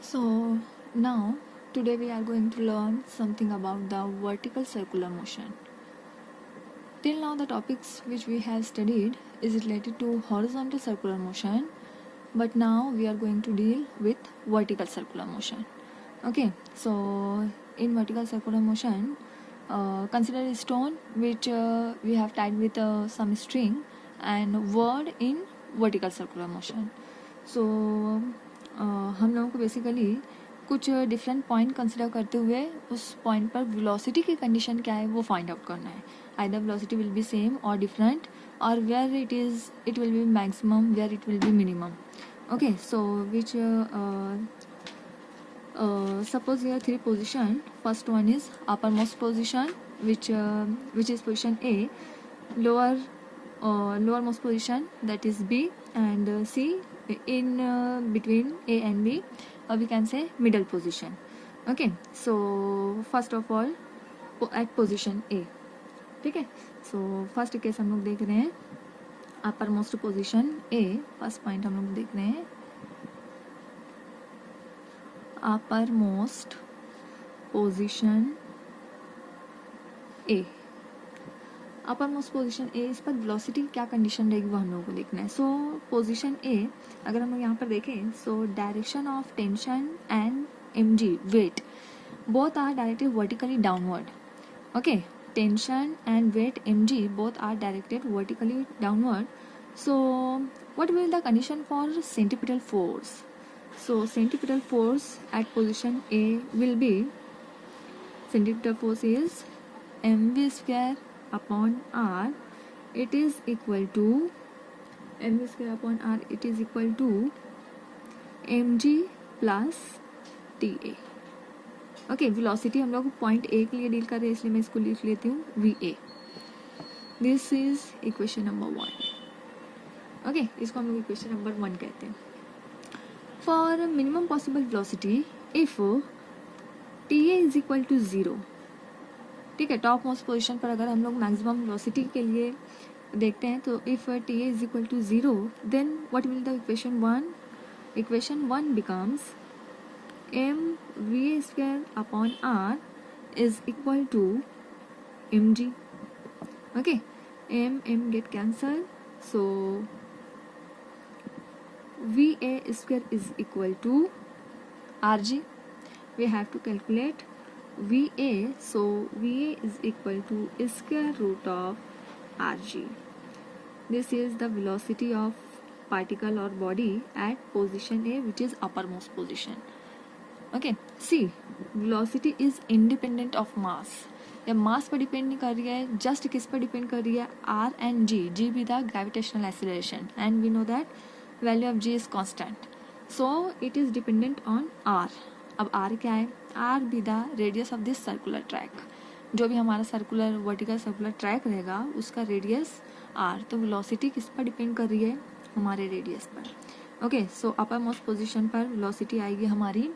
So now today we are going to learn something about the vertical circular motion. Till now the topics which we have studied is related to horizontal circular motion, but now we are going to deal with vertical circular motion. Okay, so in vertical circular motion, consider a stone which we have tied with some string and word in vertical circular motion. So हम लोगों को basically कुछ different point consider करते हुए उस point पर velocity की condition क्या है वो फाइंड आउट करना है. Either velocity will be same और डिफरेंट, और where it will be maximum, where it will be minimum. Okay, so which suppose here three position. First one is uppermost position, which is position A. Lowermost position, that is B, and C. In between A and B, we can say middle position. Okay, so first of all at position A. ठीक है, so first case हम लोग देख रहे हैं upper most position ए. First point हम लोग देख रहे हैं अपर मोस्ट पोजिशन ए. अपर मोस्ट पोजिशन ए, इस पर वेलोसिटी क्या कंडीशन रहेगी वो हम लोगों को देखना है. सो पोजिशन ए अगर हम लोग यहाँ पर देखें, so direction of tension and M G weight both are directed vertically downward. Okay, tension and weight mg both are directed vertically downward. So what will the condition for centripetal force? So centripetal force at position A will be, centripetal force is mv square upon r. It is equal to mv square upon r, it is equal to mg plus ta. Okay, velocity हम लोग point A के लिए deal कर रहे हैं, इसलिए मैं इसको लिख लेती हूँ V A. This is equation number 1. Okay, इसको हम लोग इक्वेशन नंबर 1 कहते हैं. For minimum possible velocity if T A is equal to 0, ठीक है, टॉप मोस्ट पोजिशन पर अगर हम लोग मैक्सिमम वेलोसिटी के लिए देखते हैं तो if T A is equal to 0, then what will the equation 1? Equation 1 becomes mv square upon r is equal to mg. Okay, m get cancelled, so va square is equal to rg. We have to calculate va, so va is equal to square root of rg. This is the velocity of particle or body at position A, which is uppermost position. Okay, C velocity is independent of mass. या mass पर depend नहीं कर रही है, just किस पर depend कर रही है? R and G. G be the gravitational acceleration and we know that value of G is constant, so it is dependent on R. अब आर क्या है? R be the radius of this circular track. जो भी हमारा circular vertical circular track रहेगा उसका radius are. तो velocity किस पर डिपेंड कर रही है? हमारे रेडियस पर. Okay, so uppermost position पर वेलोसिटी आएगी हमारी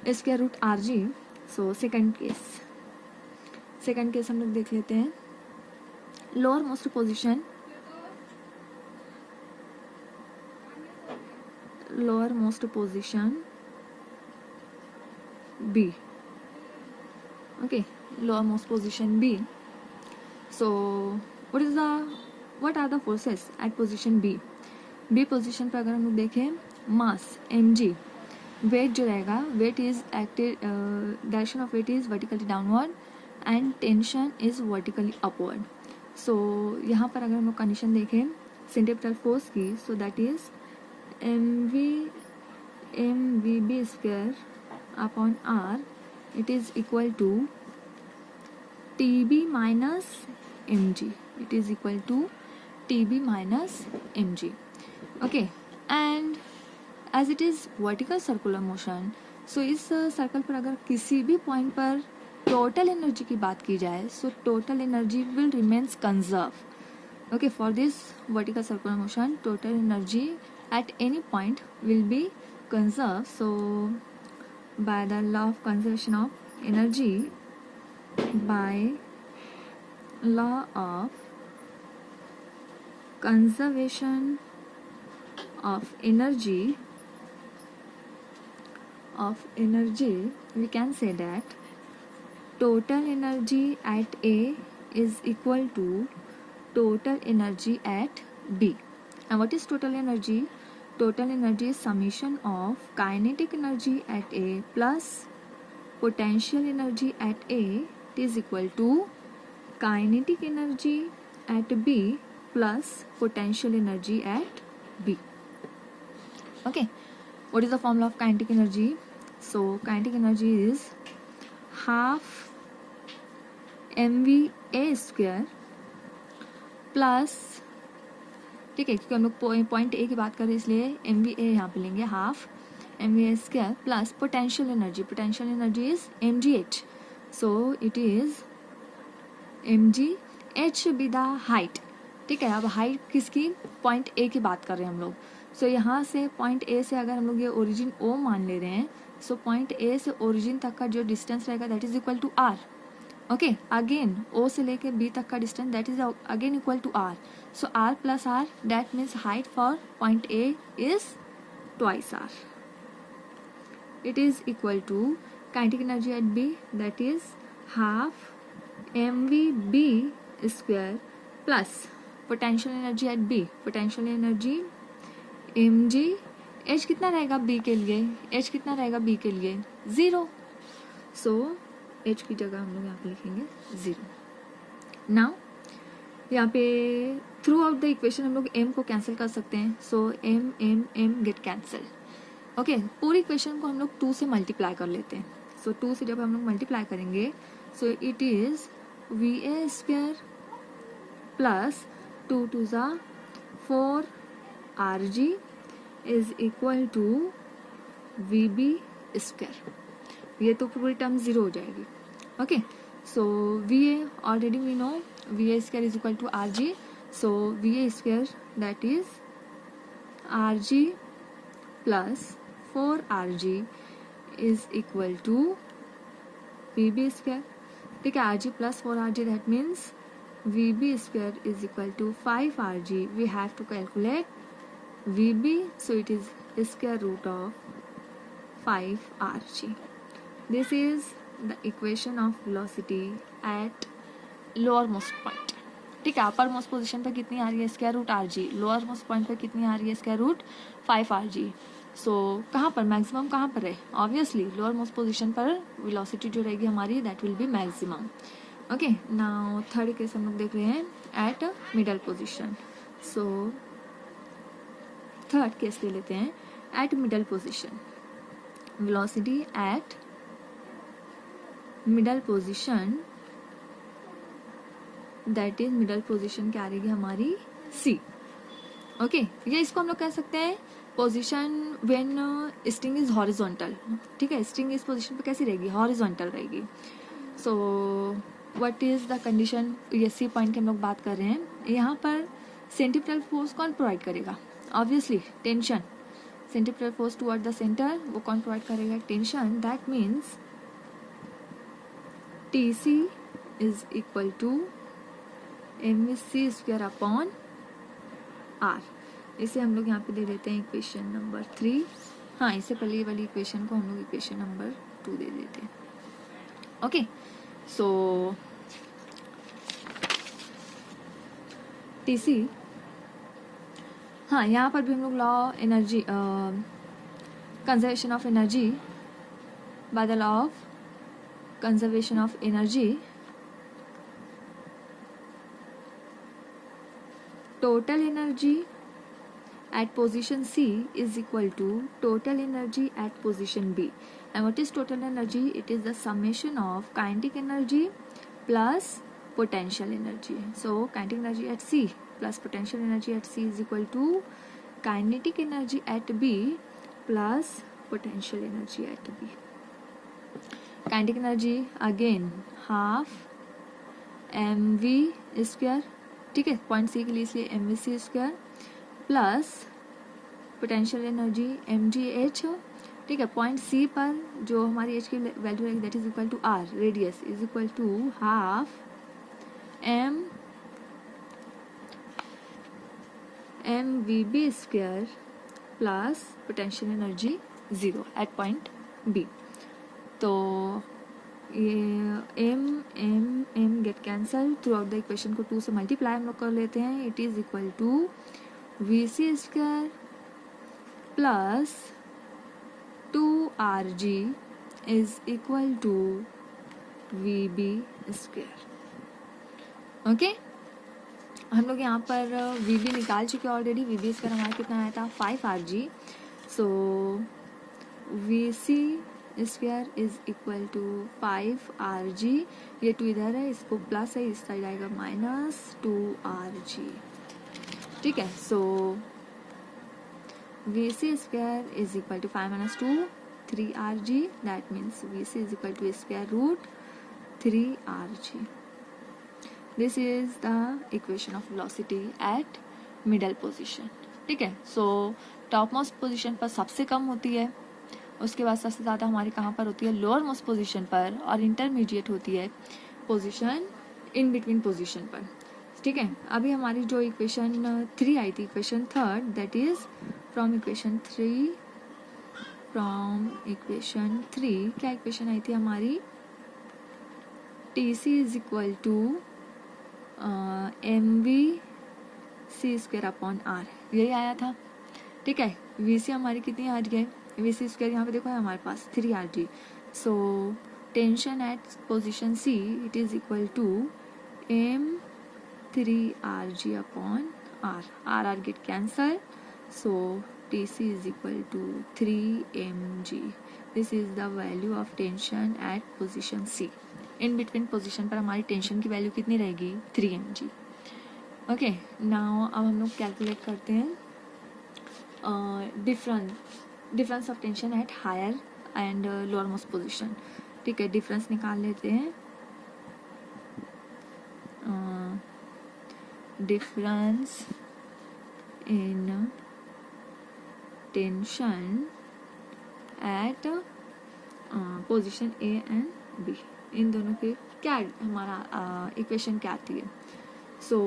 square root R G. So second case हम लोग देख लेते हैं. Lowermost position B. Okay, lowermost position B. So what are the forces at position B? B position पर अगर हम लोग देखें, मास एम जी, वेट जो रहेगा, weight is acted, direction of weight is vertically downward and tension is vertically upward. So यहाँ पर अगर हम लोग कंडीशन देखें सेंट्रीपिटल फोर्स की, so that is M V B square upon R, it is equal to T B minus M G. It is equal to T B minus M G. Okay, and as it is vertical circular motion, so इस circle पर अगर किसी भी point पर total energy की बात की जाए, so total energy will remains conserve. Okay, for this vertical circular motion total energy at any point will be conserve. So by the law of conservation of energy, by law of conservation of energy, of energy, we can say that total energy at A is equal to total energy at B. And what is total energy? Total energy is summation of kinetic energy at A plus potential energy at A is equal to kinetic energy at B plus potential energy at B. Okay, what is the formula of kinetic energy? So kinetic energy is half mva square plus, ठीक है, क्योंकि हम लोग point A की बात कर रहे हैं इसलिए एम वी ए यहाँ पे लेंगे, half M V A square plus potential energy is M G H, so it is M G H be the height. ठीक है, अब हाइट किसकी, पॉइंट ए की बात कर रहे हैं हम लोग. सो यहाँ से पॉइंट ए से अगर हम लोग ये ओरिजिन ओ मान ले रहे हैं, सो पॉइंट ए से ओरिजिन तक का जो डिस्टेंस रहेगा that is equal to R. Okay, again O से लेके बी तक का distance that is again equal to R. So R plus R that means height for point A is twice R. It is equal to kinetic energy at B that is half M V B square plus potential energy at B, potential energy M G H कितना रहेगा B के लिए, H कितना रहेगा B के लिए, 0. So H की जगह हम लोग यहाँ पे लिखेंगे 0. नाउ यहाँ पे थ्रू आउट द इक्वेशन हम लोग m को कैंसिल कर सकते हैं. सो m गेट कैंसिल. ओके, पूरी इक्वेशन को हम लोग 2 से मल्टीप्लाई कर लेते हैं. सो 2 से जब हम लोग मल्टीप्लाई करेंगे so it is V A square plus 2 टू ज़ा 4 R G is equal to V B square. ये तो पूरी टर्म 0 हो जाएगी. Okay, so V A already we know V A square is equal to R G. So V A square that is R G plus 4 R G is equal to V B square. ठीक है, R G plus 4 R ji that means V B square is equal to 5 R G. We have to calculate V B, so it is square root of 5 R G. This is the equation of velocity at lower most point. ठीक है, upper most position पे कितनी आ रही है, square root R G. Lowermost point पे कितनी आ रही है, स्क्वायर रूट 5 आर जी. सो कहाँ पर मैक्सिमम कहाँ पर है, ऑब्वियसली लोअर मोस्ट पोजिशन पर वेलोसिटी जो रहेगी हमारी that will be maximum. Okay, now third case हम लोग देख रहे हैं at middle position. So third case ले लेते हैं at middle position. Velocity at middle position that is middle position क्या रहेगी हमारी C. ओके, ये इसको हम लोग कह सकते हैं position when string is horizontal. ठीक है, स्ट्रिंग इस पोजिशन पे कैसी रहेगी, हॉरिजॉन्टल रहेगी. So what is the condition, ये C पॉइंट की हम लोग बात कर रहे हैं. यहाँ पर सेंट्रीपिटल फोर्स कौन प्रोवाइड करेगा, obviously tension. Centripetal force toward the centre वो कौन प्रोवाइड करेगा, tension. That means TC is equal to mc square upon r. इसे हम लोग यहाँ पे दे देते हैं इक्वेशन नंबर 3. हाँ, इससे पहले ये वाली इक्वेशन को हम लोग इक्वेशन नंबर 2 दे देते हैं. ओके, सो TC, हाँ यहाँ पर भी हम लोग law energy conservation of energy by the law of conservation of energy, total energy at position C is equal to total energy at position B. And what is total energy? It is the summation of kinetic energy plus potential energy. So kinetic energy at C plus potential energy at C is equal to kinetic energy at B plus potential energy at B. Kinetic energy again half mv square. ठीक है, point C के लिए इसलिए mvc square plus potential energy mgh. ठीक है, point C पर जो हमारी h की वैल्यू रहेगी that is equal to r, radius is equal to half mvb square plus potential energy 0 at point B. तो ये M get cancel throughout the equation को 2 से मल्टीप्लाई हम लोग कर लेते हैं. It is equal to V C square plus 2RG is equal to VB square. Okay, हम लोग यहाँ पर VB निकाल चुके हैं ऑलरेडी. VB स्क्वायर हमारा कितना आया था 5RG. So VC square is equal to 5RG. ये 2 इधर है, इसको प्लस है, इस साइड आएगा -2RG. ठीक है. सो VC square is equal to 5 minus 2 3RG. That means VC is equal to square root 3RG. This is the equation of velocity at middle position. ठीक है. सो टॉप मोस्ट पोजिशन पर सबसे कम होती है, उसके बाद सबसे ज़्यादा हमारी कहाँ पर होती है, लोअर मोस्ट पोजिशन पर, और इंटरमीडिएट होती है पोजिशन इन बिटवीन पोजिशन पर. ठीक है. अभी हमारी जो इक्वेशन 3 आई थी, equation third, that is from equation 3 क्या इक्वेशन आई थी हमारी, TC is equal to MVC square upon R, यही आया था. ठीक है. VC हमारी कितनी आ रही है, VC स्क्वायर यहाँ पे देखो है हमारे पास 3RG. So tension at position C it is equal to M3RG upon R. R get cancelled. So TC is equal to 3mg. This is the value of tension at position C. In between position पर हमारी tension की value कितनी रहेगी, 3mg. Okay. Now अब हम लोग calculate करते हैं difference of tension at higher and lowermost position. ठीक है. डिफरेंस निकाल लेते हैं. difference in tension at position A and B. इन दोनों के क्या हमारा इक्वेशन क्या आती है. So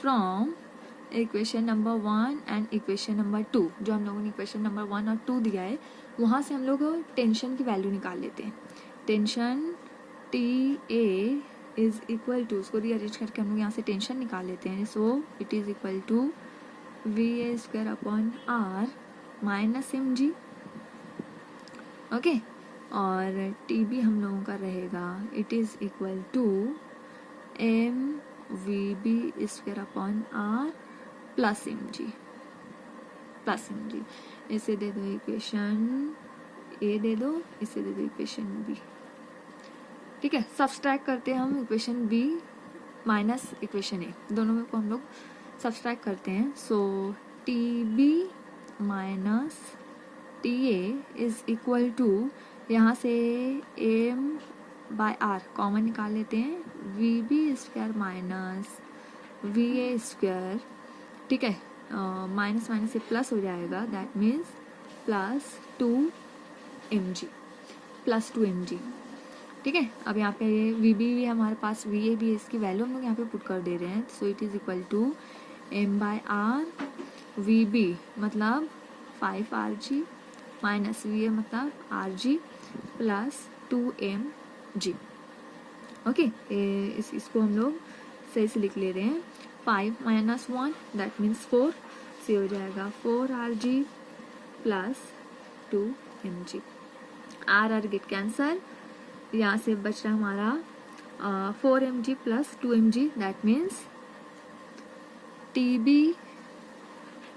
from equation number 1 and equation number 2, जो हम लोगों ने इक्वेशन नंबर 1 और 2 दिया है, वहाँ से हम लोग टेंशन की वैल्यू निकाल लेते हैं. Tension TA is equal to, उसको रीअरेंज करके हम लोग यहाँ से टेंशन निकाल लेते हैं. So it is equal to VA square upon R minus MG. ओके. और TB हम लोगों का रहेगा, it is equal to MVB square upon R plus MG. इसे दे दो इक्वेशन A, दे दो, इसे दे दो इक्वेशन B. ठीक है. सब्सट्रैक्ट करते हैं हम equation B minus equation A, दोनों को हम लोग सब्सट्रैक्ट करते हैं. So TB minus TA is equal to, यहाँ से M/R कॉमन निकाल लेते हैं, VB square minus VA square. ठीक है. माइनस माइनस से प्लस हो जाएगा, दैट मीन्स प्लस 2mg. ठीक है. अब यहाँ पे VB भी हमारे पास, VA भी, इसकी वैल्यू हम लोग यहाँ पे पुट कर दे रहे हैं. So it is equal to M/R, VB मतलब 5RG माइनस VA मतलब RG प्लस 2mg. ओके. इसको हम लोग सही से लिख ले रहे हैं. 5 माइनस 1 दैट मीन्स 4, से हो जाएगा 4RG plus 2mg. R get cancel, यहाँ से बच रहा हमारा 4mg plus 2mg, that means TB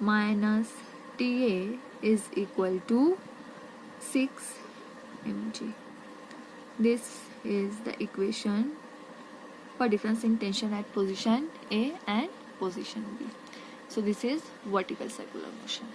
minus TA is equal to 6mg. This is the equation for difference in tension at position A and position B. So this is vertical circular motion.